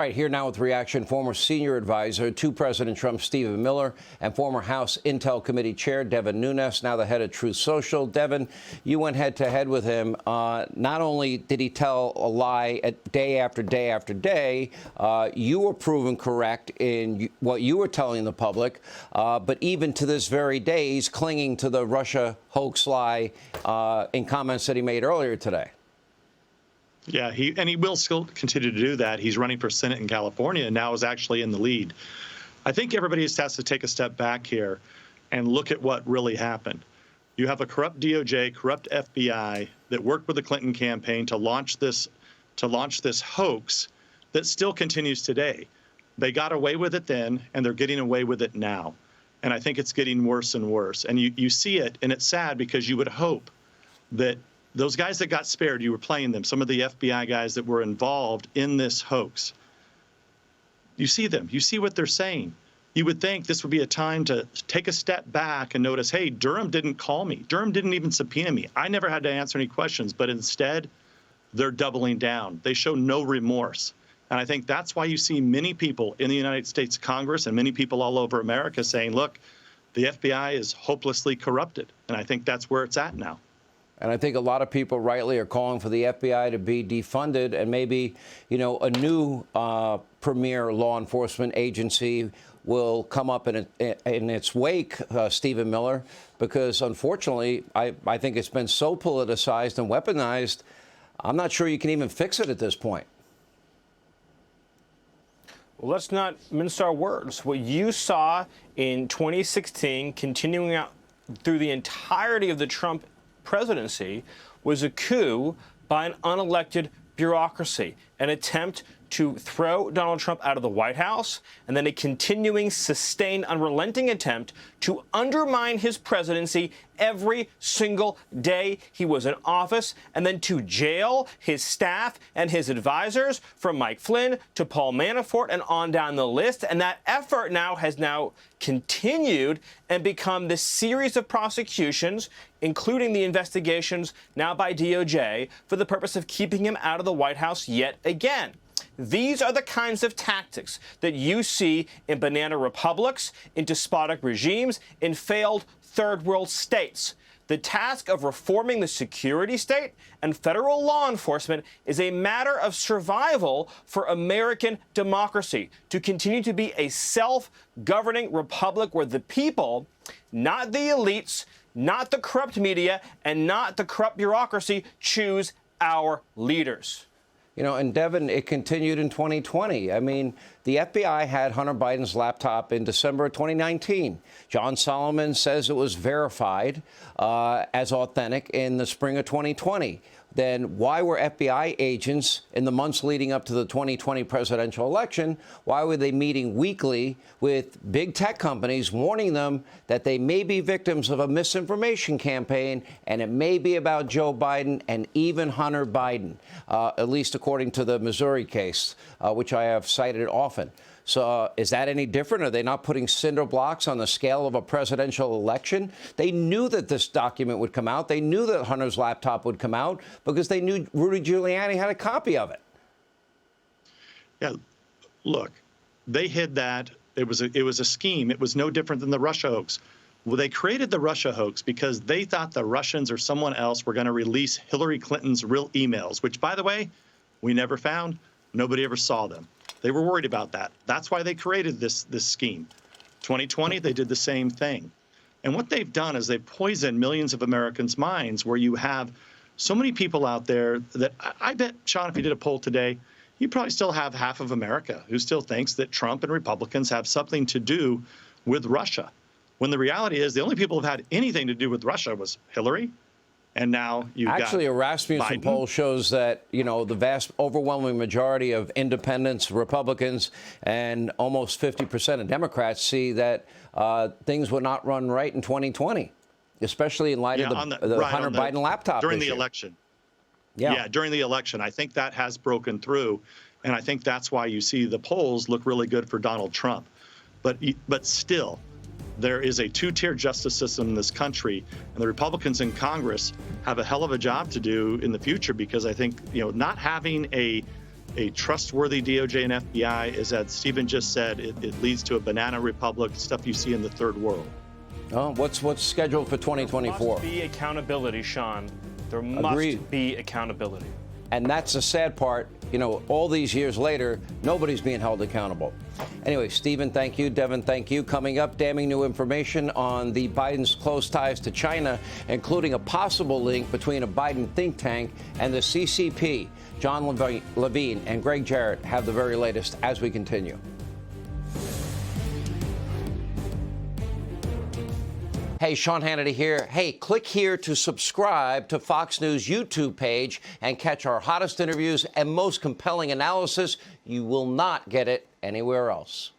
All right, here now with reaction, former senior advisor to President Trump, Stephen Miller, and former House Intel Committee Chair Devin Nunes, now the head of Truth Social. Devin, you went head-to-head with him. Not only did he tell a lie day after day after day, you were proven correct in what you were telling the public, but even to this very day, he's clinging to the Russia hoax lie in comments that he made earlier today. Yeah, he will still continue to do that. He's running for Senate in California and now is actually in the lead. I think everybody has to take a step back here and look at what really happened. You have a corrupt DOJ, corrupt FBI that worked with the Clinton campaign to launch this hoax that still continues today. They got away with it then, and they're getting away with it now. And I think it's getting worse and worse. And you see it, and it's sad because you would hope that those guys that got spared, you were playing them, some of the FBI guys that were involved in this hoax. You see them. You see what they're saying. You would think this would be a time to take a step back and notice, hey, Durham didn't call me. Durham didn't even subpoena me. I never had to answer any questions. But instead, they're doubling down. They show no remorse. And I think that's why you see many people in the United States Congress and many people all over America saying, look, the FBI is hopelessly corrupted. And I think that's where it's at now. And I think a lot of people rightly are calling for the FBI to be defunded and maybe, you know, a new premier law enforcement agency will come up in its wake, Stephen Miller, because unfortunately, I think it's been so politicized and weaponized, I'm not sure you can even fix it at this point. Well, let's not mince our words. What you saw in 2016, continuing out through the entirety of the Trump presidency, was a coup by an unelected bureaucracy, an attempt to throw Donald Trump out of the White House, and then a continuing, sustained, unrelenting attempt to undermine his presidency every single day he was in office, and then to jail his staff and his advisors, from Mike Flynn to Paul Manafort and on down the list. And that effort has continued and become this series of prosecutions, including the investigations now by DOJ, for the purpose of keeping him out of the White House yet again. These are the kinds of tactics that you see in banana republics, in despotic regimes, in failed third world states. The task of reforming the security state and federal law enforcement is a matter of survival for American democracy, to continue to be a self-governing republic where the people, not the elites, not the corrupt media, and not the corrupt bureaucracy, choose our leaders. You know, and Devin, it continued in 2020. I mean, the FBI had Hunter Biden's laptop in December of 2019. John Solomon says it was verified as authentic in the spring of 2020. Then why were FBI agents in the months leading up to the 2020 presidential election, why were they meeting weekly with big tech companies, warning them that they may be victims of a misinformation campaign, and it may be about Joe Biden and even Hunter Biden, at least according to the Missouri case, which I have cited often. So is that any different? Are they not putting cinder blocks on the scale of a presidential election? They knew that this document would come out. They knew that Hunter's laptop would come out because they knew Rudy Giuliani had a copy of it. Yeah, look, they hid that. It was a scheme. It was no different than the Russia hoax. Well, they created the Russia hoax because they thought the Russians or someone else were going to release Hillary Clinton's real emails, which, by the way, we never found. Nobody ever saw them. They were worried about that. That's why they created this scheme. 2020, they did the same thing. And what they've done is they've poisoned millions of Americans' minds, where you have so many people out there that I bet, Sean, if you did a poll today, you probably still have half of America who still thinks that Trump and Republicans have something to do with Russia, when the reality is the only people who've had anything to do with Russia was Hillary. And now you've actually, got a Rasmussen Biden. poll shows that, you know, the vast overwhelming majority of independents, Republicans, and almost 50% of Democrats see that things would not run right in 2020, especially in light of the Hunter Biden laptop during issue. the election. Yeah, during the election. I think that has broken through, and I think that's why you see the polls look really good for Donald Trump. But still, there is a two-tier justice system in this country, and the Republicans in Congress have a hell of a job to do in the future, because I think, you know, not having a a trustworthy DOJ and FBI is, as Stephen just said, it leads to a banana republic, stuff you see in the third world. Oh, what's scheduled for 2024? There must be accountability, Sean. There must be accountability. And that's the sad part. You know, all these years later, nobody's being held accountable. Anyway, Stephen, thank you. Devin, thank you. Coming up, damning new information on the Biden's close ties to China, including a possible link between a Biden think tank and the CCP. John Levine and Greg Jarrett have the very latest as we continue. Hey, Sean Hannity here. Hey, click here to subscribe to Fox News YouTube page and catch our hottest interviews and most compelling analysis. You will not get it anywhere else.